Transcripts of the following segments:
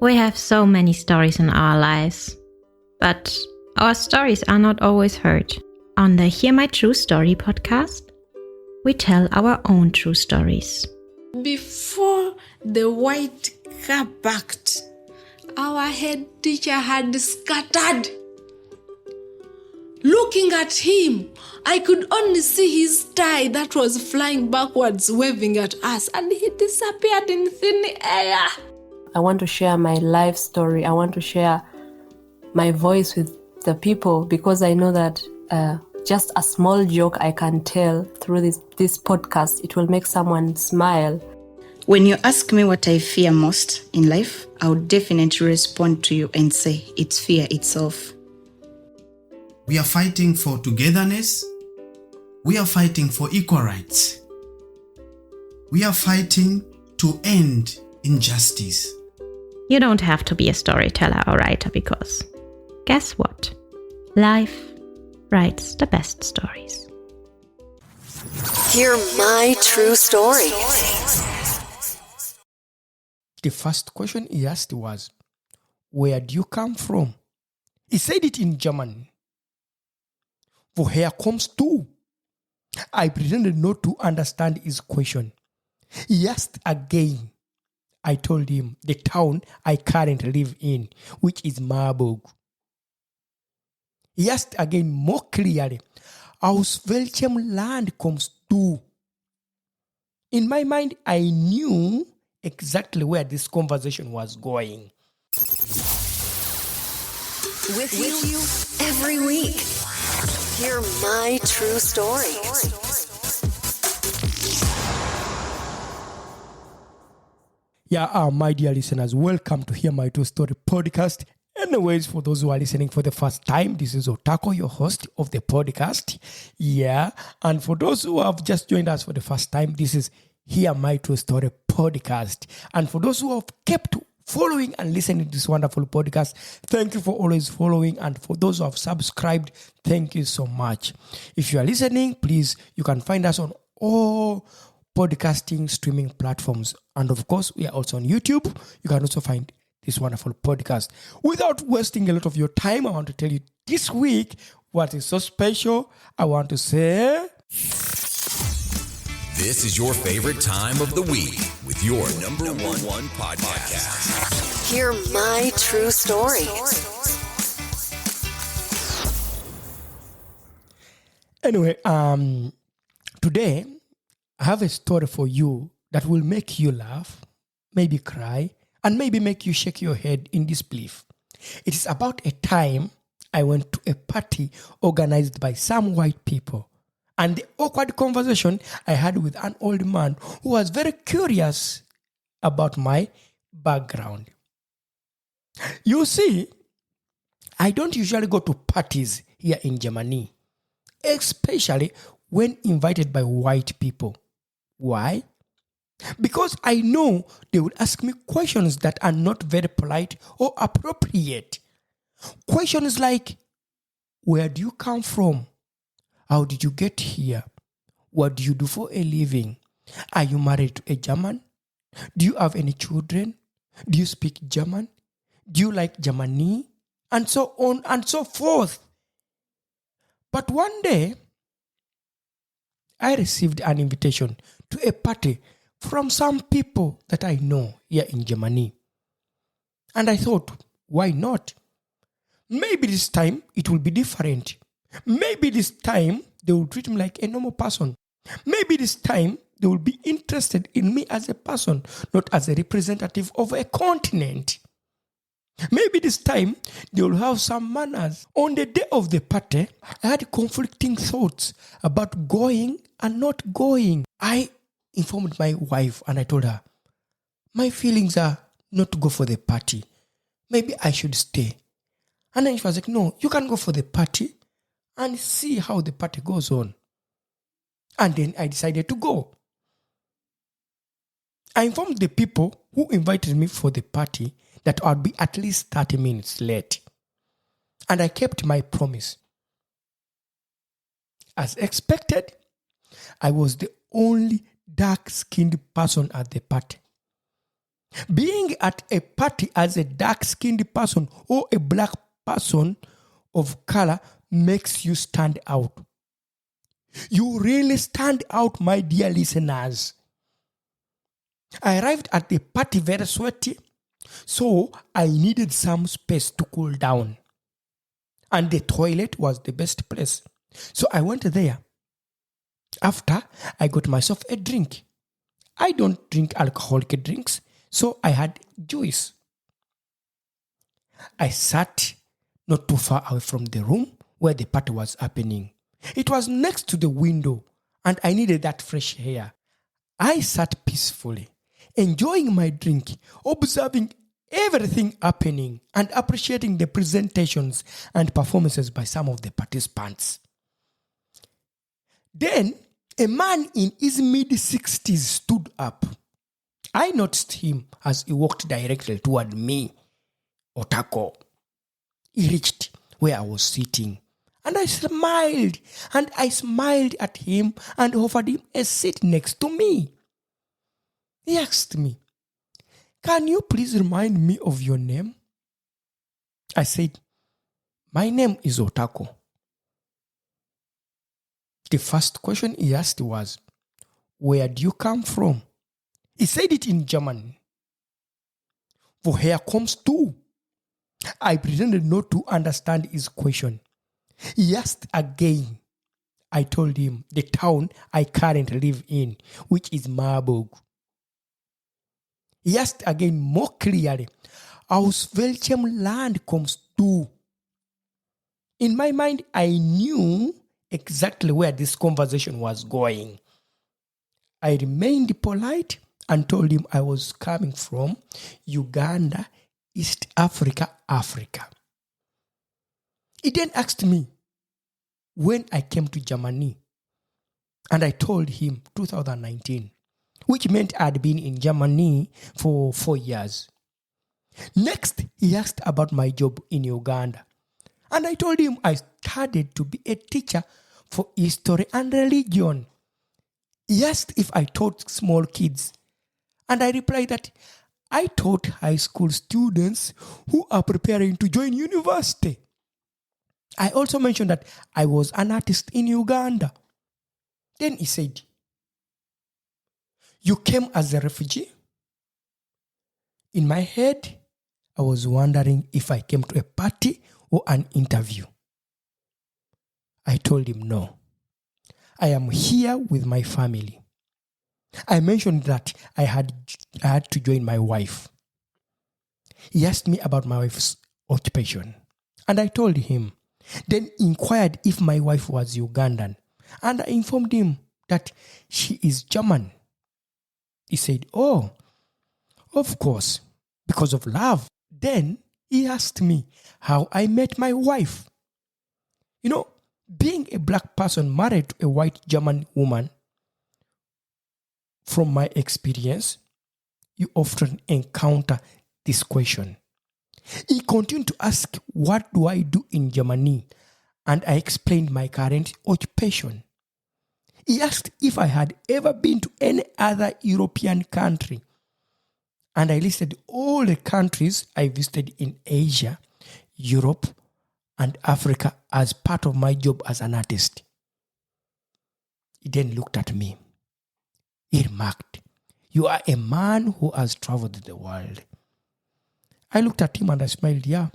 We have so many stories in our lives, but our stories are not always heard. On the Hear My True Story podcast, we tell our own true stories. Before the white car parked, our head teacher had scattered. Looking at him, I could only see his tie that was flying backwards, waving at us, and he disappeared in thin air. I want to share my life story. I want to share my voice with the people because I know that just a small joke I can tell through this podcast, it will make someone smile. When you ask me what I fear most in life, I would definitely respond to you and say it's fear itself. We are fighting for togetherness. We are fighting for equal rights. We are fighting to end injustice. You don't have to be a storyteller or writer because, guess what? Life writes the best stories. Hear my true story. The first question he asked was, "Where do you come from?" He said it in German. "Woher kommst du?" I pretended not to understand his question. He asked again. I told him the town I currently live in, which is Marburg. He asked again more clearly, "Aus welchem Land kommst du?" In my mind, I knew exactly where this conversation was going. With you every week. Hear my true story. Yeah, my dear listeners, welcome to Hear My True Story podcast. Anyways, for those who are listening for the first time, this is Otako, your host of the podcast. Yeah, and for those who have just joined us for the first time, this is Hear My True Story podcast. And for those who have kept following and listening to this wonderful podcast, thank you for always following. And for those who have subscribed, thank you so much. If you are listening, please, you can find us on all podcasting streaming platforms. And of course, we are also on YouTube. You can also find this wonderful podcast. Without wasting a lot of your time, I want to tell you this week what is so special. I want to say, this is your favorite time of the week with your number one podcast. Hear my true story. Anyway, today I have a story for you that will make you laugh, maybe cry, and maybe make you shake your head in disbelief. It is about a time I went to a party organized by some white people, and the awkward conversation I had with an old man who was very curious about my background. You see, I don't usually go to parties here in Germany, especially when invited by white people. Why? Because I know they will ask me questions that are not very polite or appropriate. Questions like, where do you come from? How did you get here? What do you do for a living? Are you married to a German? Do you have any children? Do you speak German? Do you like Germany? And so on and so forth. But one day, I received an invitation to a party from some people that I know here in Germany. And I thought, why not? Maybe this time it will be different. Maybe this time they will treat me like a normal person. Maybe this time they will be interested in me as a person, not as a representative of a continent. Maybe this time they will have some manners. On the day of the party, I had conflicting thoughts about going and not going. I informed my wife and I told her, my feelings are not to go for the party. Maybe I should stay. And then she was like, no, you can go for the party and see how the party goes on. And then I decided to go. I informed the people who invited me for the party that I'd be at least 30 minutes late. And I kept my promise. As expected, I was the only dark-skinned person at the party. Being at a party as a dark-skinned person or a black person of color makes you stand out. You really stand out, my dear listeners. I arrived at the party very sweaty, so I needed some space to cool down. And the toilet was the best place. So I went there. After, I got myself a drink. I don't drink alcoholic drinks, so I had juice. I sat not too far away from the room where the party was happening. It was next to the window, and I needed that fresh air. I sat peacefully, enjoying my drink, observing everything happening, and appreciating the presentations and performances by some of the participants. Then, a man in his mid-60s stood up. I noticed him as he walked directly toward me, Otako. He reached where I was sitting, and I smiled at him and offered him a seat next to me. He asked me, "Can you please remind me of your name?" I said, "My name is Otako." The first question he asked was, "Where do you come from?" He said it in German. "Woher kommst du?" I pretended not to understand his question. He asked again. I told him the town I currently live in, which is Marburg. He asked again more clearly, "Aus welchem Land kommst du?" In my mind, I knew exactly where this conversation was going. I remained polite and told him I was coming from Uganda, East Africa, Africa. He then asked me when I came to Germany, and I told him 2019, which meant I'd been in Germany for 4 years. Next, he asked about my job in Uganda, and I told him I studied to be a teacher for history and religion. He asked if I taught small kids, and I replied that I taught high school students who are preparing to join university. I also mentioned that I was an artist in Uganda. Then he said, "You came as a refugee?" In my head, I was wondering if I came to a party or an interview. I told him no. I am here with my family. I mentioned that I had to join my wife. He asked me about my wife's occupation, and I told him. Then inquired if my wife was Ugandan, and I informed him that she is German. He said, "Oh, of course, because of love." Then he asked me how I met my wife. You know, being a black person married to a white German woman, from my experience, you often encounter this question. He continued to ask, "What do I do in Germany?" And I explained my current occupation. He asked if I had ever been to any other European country. And I listed all the countries I visited in Asia, Europe, and Africa as part of my job as an artist. He then looked at me. He remarked, "You are a man who has traveled the world." I looked at him and I smiled. "Yeah,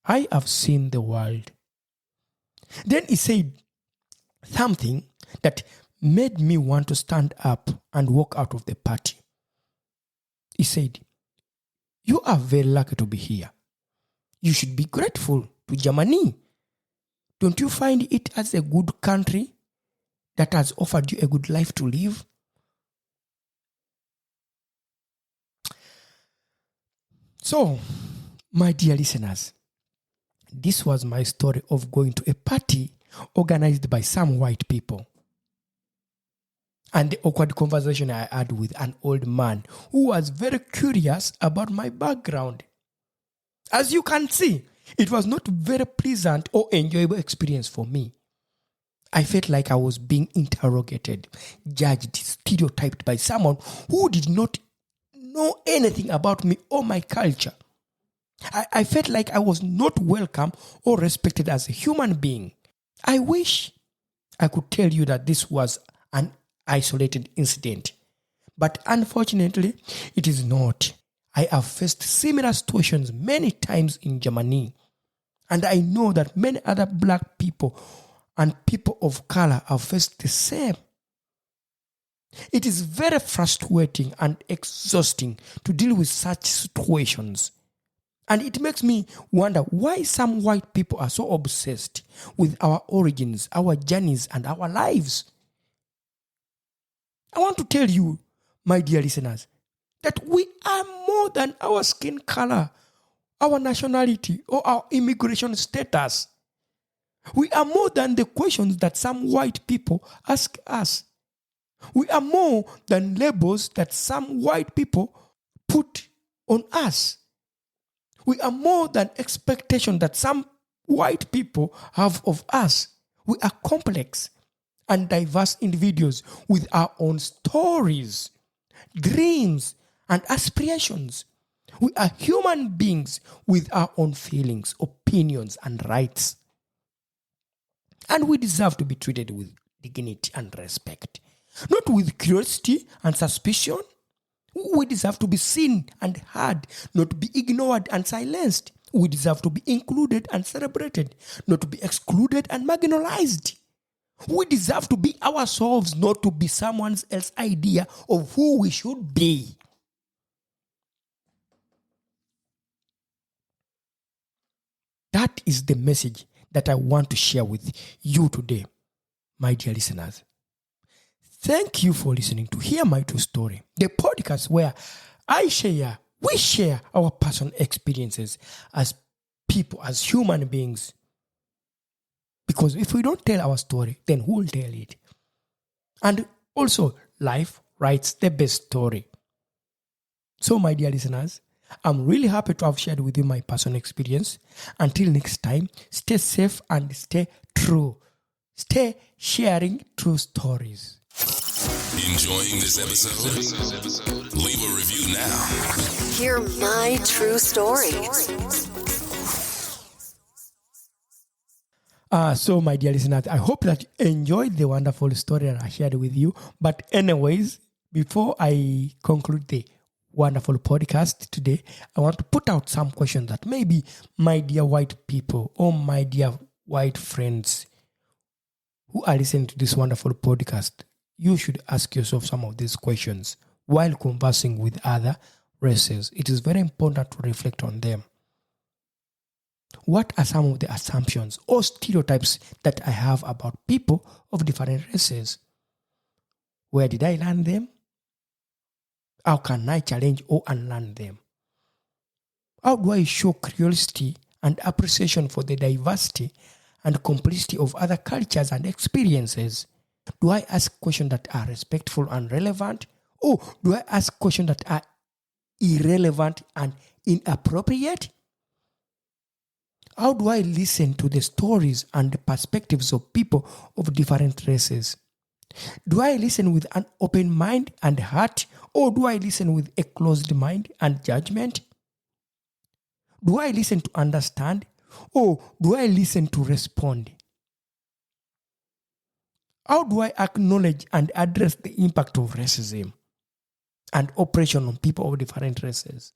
I have seen the world." Then he said something that made me want to stand up and walk out of the party. He said, "You are very lucky to be here. You should be grateful to Germany. Don't you find it as a good country that has offered you a good life to live?" So, my dear listeners, this was my story of going to a party organized by some white people, and the awkward conversation I had with an old man who was very curious about my background. As you can see, it was not a very pleasant or enjoyable experience for me. I felt like I was being interrogated, judged, stereotyped by someone who did not know anything about me or my culture. I felt like I was not welcome or respected as a human being. I wish I could tell you that this was an isolated incident, but unfortunately, it is not. I have faced similar situations many times in Germany, and I know that many other black people and people of color have faced the same. It is very frustrating and exhausting to deal with such situations. And it makes me wonder why some white people are so obsessed with our origins, our journeys, and our lives. I want to tell you, my dear listeners, that we are more than our skin color, our nationality, or our immigration status. We are more than the questions that some white people ask us. We are more than labels that some white people put on us. We are more than expectation that some white people have of us. We are complex and diverse individuals with our own stories, dreams, and aspirations. We are human beings with our own feelings, opinions, and rights. And we deserve to be treated with dignity and respect, not with curiosity and suspicion. We deserve to be seen and heard, not to be ignored and silenced. We deserve to be included and celebrated, not to be excluded and marginalized. We deserve to be ourselves, not to be someone else's idea of who we should be. That is the message that I want to share with you today, my dear listeners. Thank you for listening to Hear My True Story, the podcast where we share our personal experiences as people, as human beings. Because if we don't tell our story, then who will tell it? And also, life writes the best story. So, my dear listeners, I'm really happy to have shared with you my personal experience. Until next time, stay safe and stay true. Stay sharing true stories. Enjoying this episode? Leave a review now. Hear my true story. So, my dear listeners, I hope that you enjoyed the wonderful story that I shared with you. But anyways, before I conclude the wonderful podcast today, I want to put out some questions that maybe my dear white people or my dear white friends who are listening to this wonderful podcast, you should ask yourself some of these questions while conversing with other races. It is very important to reflect on them. What are some of the assumptions or stereotypes that I have about people of different races? Where did I learn them? How can I challenge or unlearn them? How do I show curiosity and appreciation for the diversity and complexity of other cultures and experiences? Do I ask questions that are respectful and relevant? Or do I ask questions that are irrelevant and inappropriate? How do I listen to the stories and the perspectives of people of different races? Do I listen with an open mind and heart, or do I listen with a closed mind and judgment? Do I listen to understand, or do I listen to respond? How do I acknowledge and address the impact of racism and oppression on people of different races?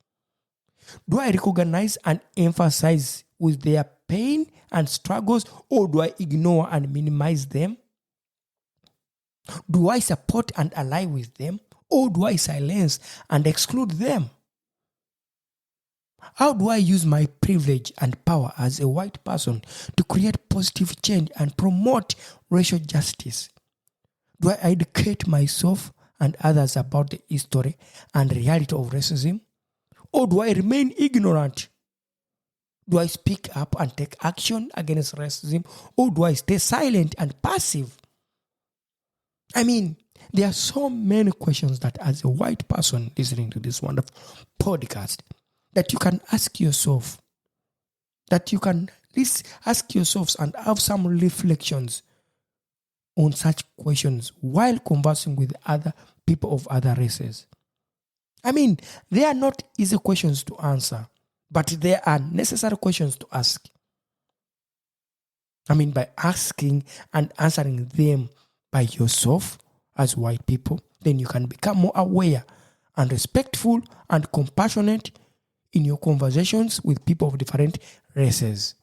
Do I recognize and emphasize with their pain and struggles, or do I ignore and minimize them? Do I support and ally with them, or do I silence and exclude them? How do I use my privilege and power as a white person to create positive change and promote racial justice? Do I educate myself and others about the history and reality of racism? Or do I remain ignorant? Do I speak up and take action against racism, or do I stay silent and passive? I mean, there are so many questions that as a white person listening to this wonderful podcast that you can ask yourself, that you can ask yourselves and have some reflections on such questions while conversing with other people of other races. I mean, they are not easy questions to answer, but they are necessary questions to ask. I mean, by asking and answering them by yourself as white people, then you can become more aware and respectful and compassionate in your conversations with people of different races.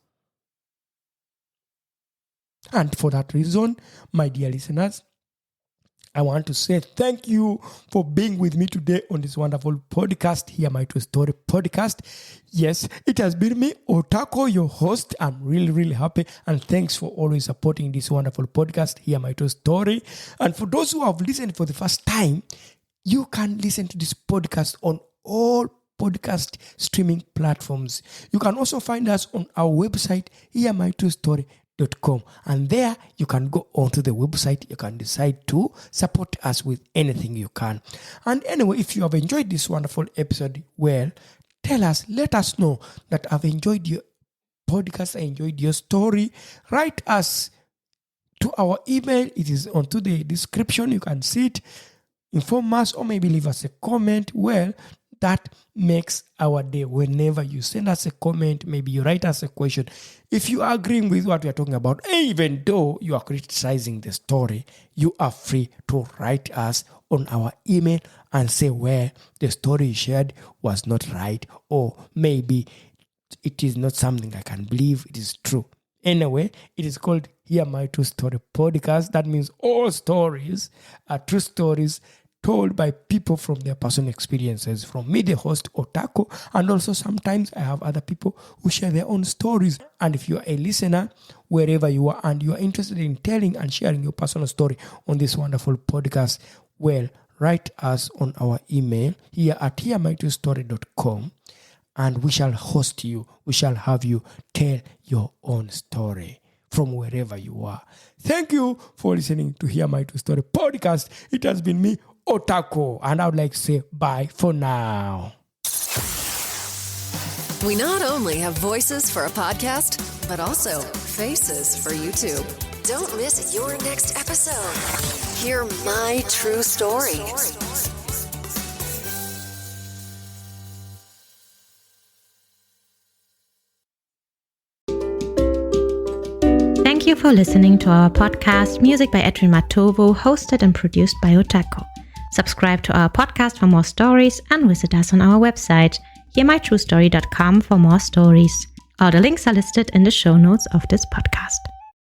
And for that reason, my dear listeners, I want to say thank you for being with me today on this wonderful podcast, Hear My True Story podcast. Yes, it has been me, Otako, your host. I'm really, really happy. And thanks for always supporting this wonderful podcast, Hear My True Story. And for those who have listened for the first time, you can listen to this podcast on all podcast streaming platforms. You can also find us on our website, hearmytruestory.com. And there you can go onto the website. You can decide to support us with anything you can. And anyway, if you have enjoyed this wonderful episode, well, let us know that I've enjoyed your podcast, I enjoyed your story. Write us to our email. It is onto the description. You can see it. Inform us or maybe leave us a comment. Well, that makes our day. Whenever you send us a comment, maybe you write us a question. If you are agreeing with what we are talking about, even though you are criticizing the story, you are free to write us on our email and say where the story you shared was not right, or maybe it is not something I can believe it is true. Anyway, it is called Hear My True Story podcast. That means all stories are true stories told by people from their personal experiences. From me, the host, Otako, and also sometimes I have other people who share their own stories. And if you are a listener, wherever you are, and you are interested in telling and sharing your personal story on this wonderful podcast, well, write us on our email here at hearmytruestory.com, and we shall host you. We shall have you tell your own story from wherever you are. Thank you for listening to Hear My True Story podcast. It has been me, Otako, and I would like to say bye for now. We not only have voices for a podcast, but also faces for YouTube. Don't miss your next episode. Hear My True Story. Thank you for listening to our podcast, Music by Edwin Matovo, hosted and produced by Otako. Subscribe to our podcast for more stories and visit us on our website, hearmytruestory.com, for more stories. All the links are listed in the show notes of this podcast.